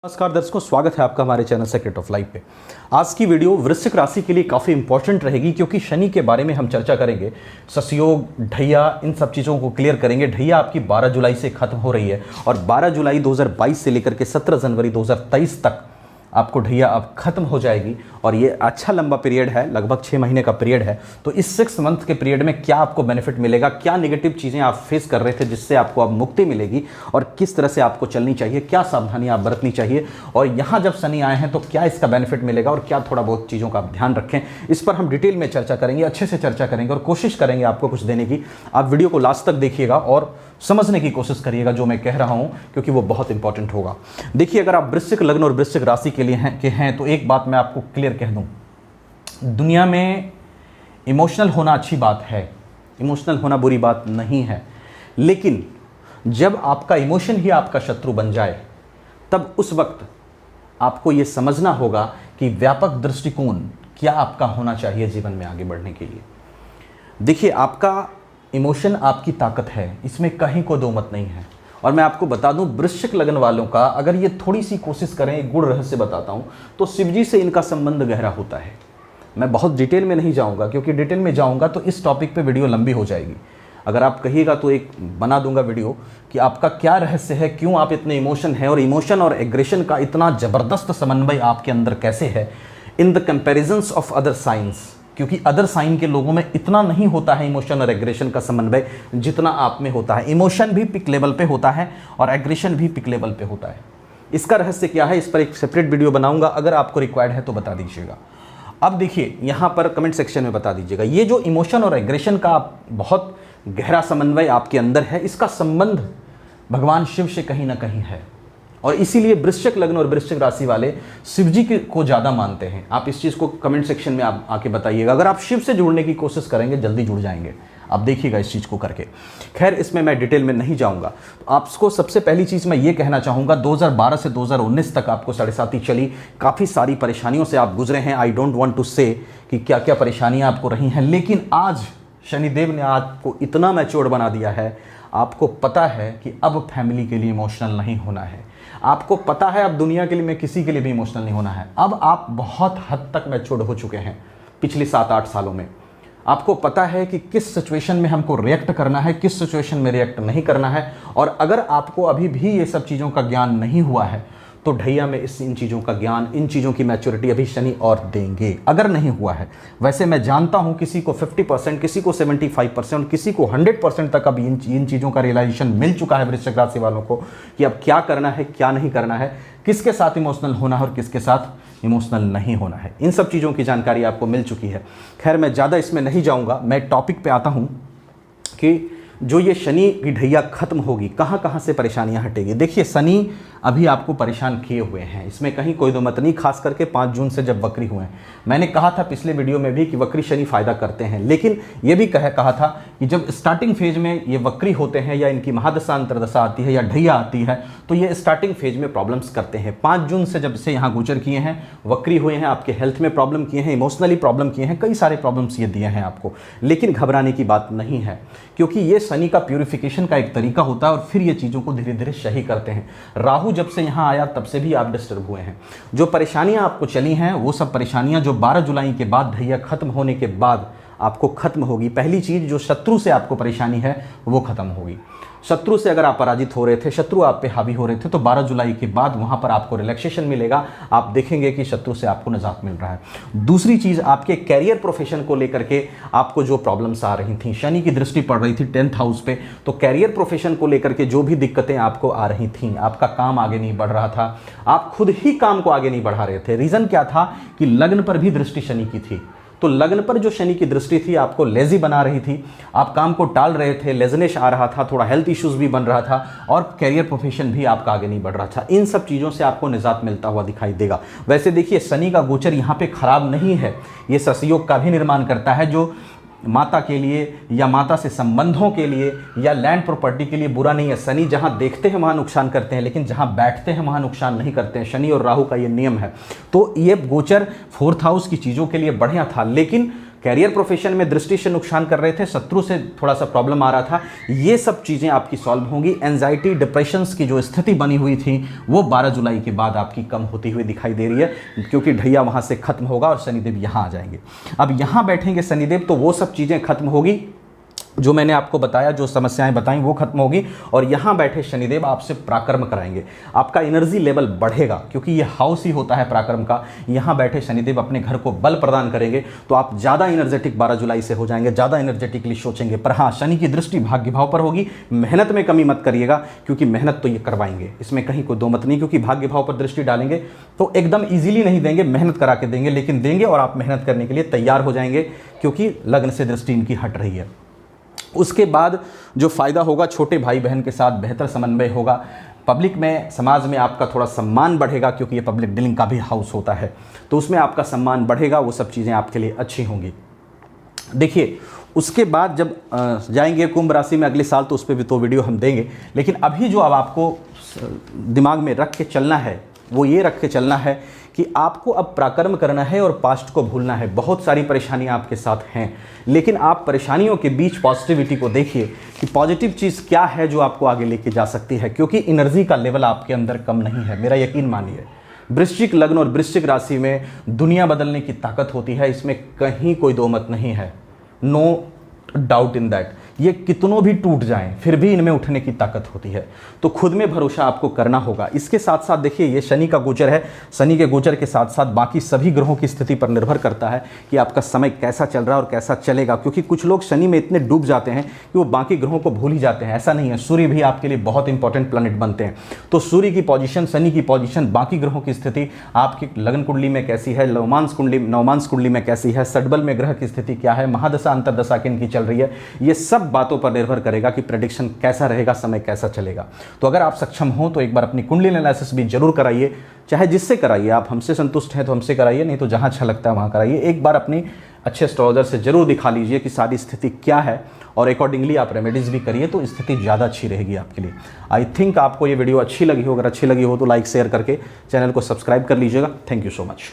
नमस्कार दर्शकों, स्वागत है आपका हमारे चैनल सेक्रेट ऑफ लाइफ पे। आज की वीडियो वृश्चिक राशि के लिए काफ़ी इंपॉर्टेंट रहेगी क्योंकि शनि के बारे में हम चर्चा करेंगे। ससयोग, ढैया, इन सब चीज़ों को क्लियर करेंगे। ढैया आपकी 12 जुलाई से खत्म हो रही है और 12 जुलाई 2022 से लेकर के 17 जनवरी 2023 तक आपको ढैया अब खत्म हो जाएगी और ये अच्छा लंबा पीरियड है, लगभग 6 महीने का पीरियड है। तो इस 6 मंथ के पीरियड में क्या आपको बेनिफिट मिलेगा, क्या नेगेटिव चीज़ें आप फेस कर रहे थे जिससे आपको अब मुक्ति मिलेगी और किस तरह से आपको चलनी चाहिए, क्या सावधानियां आप बरतनी चाहिए और यहाँ जब शनि आए हैं तो क्या इसका बेनिफिट मिलेगा और क्या थोड़ा बहुत चीज़ों का आप ध्यान रखें, इस पर हम डिटेल में चर्चा करेंगे, अच्छे से चर्चा करेंगे और कोशिश करेंगे आपको कुछ देने की। आप वीडियो को लास्ट तक देखिएगा और समझने की कोशिश करिएगा जो मैं कह रहा हूं, क्योंकि वो बहुत इंपॉर्टेंट होगा। देखिए, अगर आप वृश्चिक लग्न और वृश्चिक राशि के लिए हैं तो एक बात मैं आपको क्लियर कह दूं, दुनिया में इमोशनल होना अच्छी बात है, इमोशनल होना बुरी बात नहीं है, लेकिन जब आपका इमोशन ही आपका शत्रु बन जाए तब उस वक्त आपको ये समझना होगा कि व्यापक दृष्टिकोण क्या आपका होना चाहिए जीवन में आगे बढ़ने के लिए। देखिए, आपका इमोशन आपकी ताकत है, इसमें कहीं को दो मत नहीं है। और मैं आपको बता दूं, वृश्चिक लग्न वालों का अगर ये थोड़ी सी कोशिश करें, एक गुण रहस्य बताता हूं, तो शिव जी से इनका संबंध गहरा होता है। मैं बहुत डिटेल में नहीं जाऊंगा क्योंकि डिटेल में जाऊंगा तो इस टॉपिक पे वीडियो लंबी हो जाएगी। अगर आप कहिएगा तो एक बना दूंगा वीडियो कि आपका क्या रहस्य है, क्यों आप इतने इमोशन है और इमोशन और एग्रेशन का इतना ज़बरदस्त समन्वय आपके अंदर कैसे है in the comparisons of other science, क्योंकि अदर साइन के लोगों में इतना नहीं होता है इमोशन और एग्रेशन का समन्वय जितना आप में होता है। इमोशन भी पिक लेवल पे होता है और एग्रेशन भी पिक लेवल पे होता है। इसका रहस्य क्या है, इस पर एक सेपरेट वीडियो बनाऊंगा, अगर आपको रिक्वायर्ड है तो बता दीजिएगा। अब देखिए, यहाँ पर कमेंट सेक्शन में बता दीजिएगा, ये जो इमोशन और एग्रेशन का बहुत गहरा समन्वय आपके अंदर है, इसका संबंध भगवान शिव से कहीं ना कहीं है और इसीलिए वृश्चिक लग्न और वृश्चिक राशि वाले शिव जी को ज़्यादा मानते हैं। आप इस चीज़ को कमेंट सेक्शन में आप आके बताइएगा। अगर आप शिव से जुड़ने की कोशिश करेंगे जल्दी जुड़ जाएंगे, आप देखिएगा इस चीज़ को करके। खैर, इसमें मैं डिटेल में नहीं जाऊंगा। तो आपको सबसे पहली चीज़ मैं ये कहना चाहूँगा, 2012 से 2019 तक आपको 7.5 चली, काफ़ी सारी परेशानियों से आप गुजरे हैं। आई डोंट वॉन्ट टू से कि क्या क्या परेशानियाँ आपको रही हैं, लेकिन आज शनिदेव ने आपको इतना मैच्योर बना दिया है, आपको पता है कि अब फैमिली के लिए इमोशनल नहीं होना है, आपको पता है अब दुनिया के लिए में किसी के लिए भी इमोशनल नहीं होना है। अब आप बहुत हद तक मैच्योर हो चुके हैं पिछले 7-8 सालों में। आपको पता है कि किस सिचुएशन में हमको रिएक्ट करना है, किस सिचुएशन में रिएक्ट नहीं करना है। और अगर आपको अभी भी ये सब चीज़ों का ज्ञान नहीं हुआ है तो ढैया में इन चीज़ों का ज्ञान, इन चीज़ों की मैच्योरिटी अभी शनि और देंगे, अगर नहीं हुआ है। वैसे मैं जानता हूं किसी को 50%, किसी को 75%, किसी को 100% तक अब इन चीज़ों का रियलाइजेशन मिल चुका है वृश्चिक राशि वालों को कि अब क्या करना है, क्या नहीं करना है, किसके साथ इमोशनल होना है और किसके साथ इमोशनल नहीं होना है। इन सब चीज़ों की जानकारी आपको मिल चुकी है। खैर, मैं ज़्यादा इसमें नहीं जाऊँगा, मैं टॉपिक पर आता हूँ कि जो ये शनि की ढैया खत्म होगी, कहाँ कहाँ से परेशानियाँ हटेगी। देखिए, शनि अभी आपको परेशान किए हुए हैं, इसमें कहीं कोई दो मत नहीं, खास करके 5 जून से जब वक्री हुए हैं। मैंने कहा था पिछले वीडियो में भी कि वक्री शनि फायदा करते हैं, लेकिन ये भी कहा था कि जब स्टार्टिंग फेज में ये वक्री होते हैं या इनकी महादशा अंतरदशा आती है या ढैया आती है तो ये स्टार्टिंग फेज में प्रॉब्लम्स करते हैं। 5 जून से जब से यहाँ गोचर किए हैं, वक्री हुए हैं, आपके हेल्थ में प्रॉब्लम किए हैं, इमोशनली प्रॉब्लम किए हैं, कई सारे प्रॉब्लम्स ये दिए हैं आपको। लेकिन घबराने की बात नहीं है, क्योंकि ये शनि का प्यूरिफिकेशन का एक तरीका होता है और फिर ये चीज़ों को धीरे धीरे सही करते हैं। राहु जब से यहाँ आया तब से भी आप डिस्टर्ब हुए हैं। जो परेशानियां आपको चली हैं वो सब परेशानियां जो 12 जुलाई के बाद ढैया खत्म होने के बाद आपको खत्म होगी। पहली चीज़, जो शत्रु से आपको परेशानी है वो खत्म होगी। शत्रु से अगर आप पराजित हो रहे थे, शत्रु आप पे हावी हो रहे थे, तो 12 जुलाई के बाद वहां पर आपको रिलैक्सेशन मिलेगा। आप देखेंगे कि शत्रु से आपको निजात मिल रहा है। दूसरी चीज़, आपके कैरियर प्रोफेशन को लेकर के आपको जो प्रॉब्लम्स आ रही थी, शनि की दृष्टि पड़ रही थी 10th हाउस पे, तो कैरियर प्रोफेशन को लेकर के जो भी दिक्कतें आपको आ रही थी, आपका काम आगे नहीं बढ़ रहा था, आप खुद ही काम को आगे नहीं बढ़ा रहे थे। रीज़न क्या था कि लग्न पर भी दृष्टि शनि की थी, तो लग्न पर जो शनि की दृष्टि थी आपको लेजी बना रही थी, आप काम को टाल रहे थे, लेजनेस आ रहा था, थोड़ा हेल्थ इश्यूज भी बन रहा था और कैरियर प्रोफेशन भी आपका आगे नहीं बढ़ रहा था। इन सब चीज़ों से आपको निजात मिलता हुआ दिखाई देगा। वैसे देखिए, शनि का गोचर यहाँ पे खराब नहीं है, ये ससयोग का भी निर्माण करता है, जो माता के लिए या माता से संबंधों के लिए या लैंड प्रॉपर्टी के लिए बुरा नहीं है। शनि जहां देखते हैं वहां नुकसान करते हैं, लेकिन जहां बैठते हैं वहां नुकसान नहीं करते हैं। शनि और राहु का ये नियम है। तो ये गोचर 4th हाउस की चीज़ों के लिए बढ़िया था, लेकिन कैरियर प्रोफेशन में दृष्टि से नुकसान कर रहे थे, शत्रु से थोड़ा सा प्रॉब्लम आ रहा था, ये सब चीज़ें आपकी सॉल्व होंगी। एंजाइटी डिप्रेशंस की जो स्थिति बनी हुई थी वो 12 जुलाई के बाद आपकी कम होती हुई दिखाई दे रही है, क्योंकि ढैया वहाँ से खत्म होगा और शनिदेव यहाँ आ जाएंगे। अब यहाँ बैठेंगे शनिदेव तो वो सब चीज़ें खत्म होगी जो मैंने आपको बताया, जो समस्याएं बताई वो खत्म होगी, और यहाँ बैठे शनिदेव आपसे पराक्रम कराएंगे। आपका एनर्जी लेवल बढ़ेगा, क्योंकि ये हाउस ही होता है पराक्रम का। यहाँ बैठे शनिदेव अपने घर को बल प्रदान करेंगे, तो आप ज़्यादा एनर्जेटिक 12 जुलाई से हो जाएंगे, ज़्यादा एनर्जेटिकली सोचेंगे। पर हाँ, शनि की दृष्टि भाग्य भाव पर होगी, मेहनत में कमी मत करिएगा, क्योंकि मेहनत तो ये करवाएंगे, इसमें कहीं कोई दो मत नहीं, क्योंकि भाग्य भाव पर दृष्टि डालेंगे तो एकदम ईजिली नहीं देंगे, मेहनत करा के देंगे, लेकिन देंगे और आप मेहनत करने के लिए तैयार हो जाएंगे, क्योंकि लग्न से दृष्टि इनकी हट रही है। उसके बाद जो फ़ायदा होगा, छोटे भाई बहन के साथ बेहतर समन्वय होगा, पब्लिक में, समाज में आपका थोड़ा सम्मान बढ़ेगा, क्योंकि ये पब्लिक डीलिंग का भी हाउस होता है, तो उसमें आपका सम्मान बढ़ेगा, वो सब चीज़ें आपके लिए अच्छी होंगी। देखिए, उसके बाद जब जाएंगे कुंभ राशि में अगले साल, तो उस पर भी तो वीडियो हम देंगे, लेकिन अभी जो अब आपको दिमाग में रख के चलना है वो ये रख के चलना है कि आपको अब पराक्रम करना है और पास्ट को भूलना है। बहुत सारी परेशानियां आपके साथ हैं, लेकिन आप परेशानियों के बीच पॉजिटिविटी को देखिए कि पॉजिटिव चीज़ क्या है जो आपको आगे लेके जा सकती है, क्योंकि एनर्जी का लेवल आपके अंदर कम नहीं है, मेरा यकीन मानिए। वृश्चिक लग्न और वृश्चिक राशि में दुनिया बदलने की ताकत होती है, इसमें कहीं कोई दो मत नहीं है, नो डाउट इन दैट। ये कितनों भी टूट जाएं फिर भी इनमें उठने की ताकत होती है, तो खुद में भरोसा आपको करना होगा। इसके साथ साथ देखिए, ये शनि का गोचर है, शनि के गोचर के साथ साथ बाकी सभी ग्रहों की स्थिति पर निर्भर करता है कि आपका समय कैसा चल रहा है और कैसा चलेगा, क्योंकि कुछ लोग शनि में इतने डूब जाते हैं कि वो बाकी ग्रहों को भूल ही जाते हैं। ऐसा नहीं है, सूर्य भी आपके लिए बहुत इंपॉर्टेंट प्लैनेट बनते हैं, तो सूर्य की पोजीशन, शनि की पोजीशन, बाकी ग्रहों की स्थिति, आपकी लगन कुंडली में कैसी है, नवमांश कुंडली में कैसी है, सडबल में ग्रह की स्थिति क्या है, महादशा अंतरदशा किनकी चल रही है, ये सब बातों पर निर्भर करेगा कि प्रेडिक्शन कैसा रहेगा, समय कैसा चलेगा। तो अगर आप सक्षम हो तो एक बार अपनी कुंडली एनालिसिस भी जरूर कराइए, चाहे जिससे कराइए, आप हमसे संतुष्ट हैं तो हमसे कराइए, नहीं तो जहां अच्छा लगता है वहां कराइए। एक बार अपनी अच्छे एस्ट्रोलॉजर से जरूर दिखा लीजिए कि सारी स्थिति क्या है, और अकॉर्डिंगली आप रेमेडीज भी करिए, तो स्थिति ज़्यादा अच्छी रहेगी आपके लिए। आई थिंक आपको ये वीडियो अच्छी लगी हो, अगर अच्छी लगी हो तो लाइक शेयर करके चैनल को सब्सक्राइब कर लीजिएगा। Thank you so much.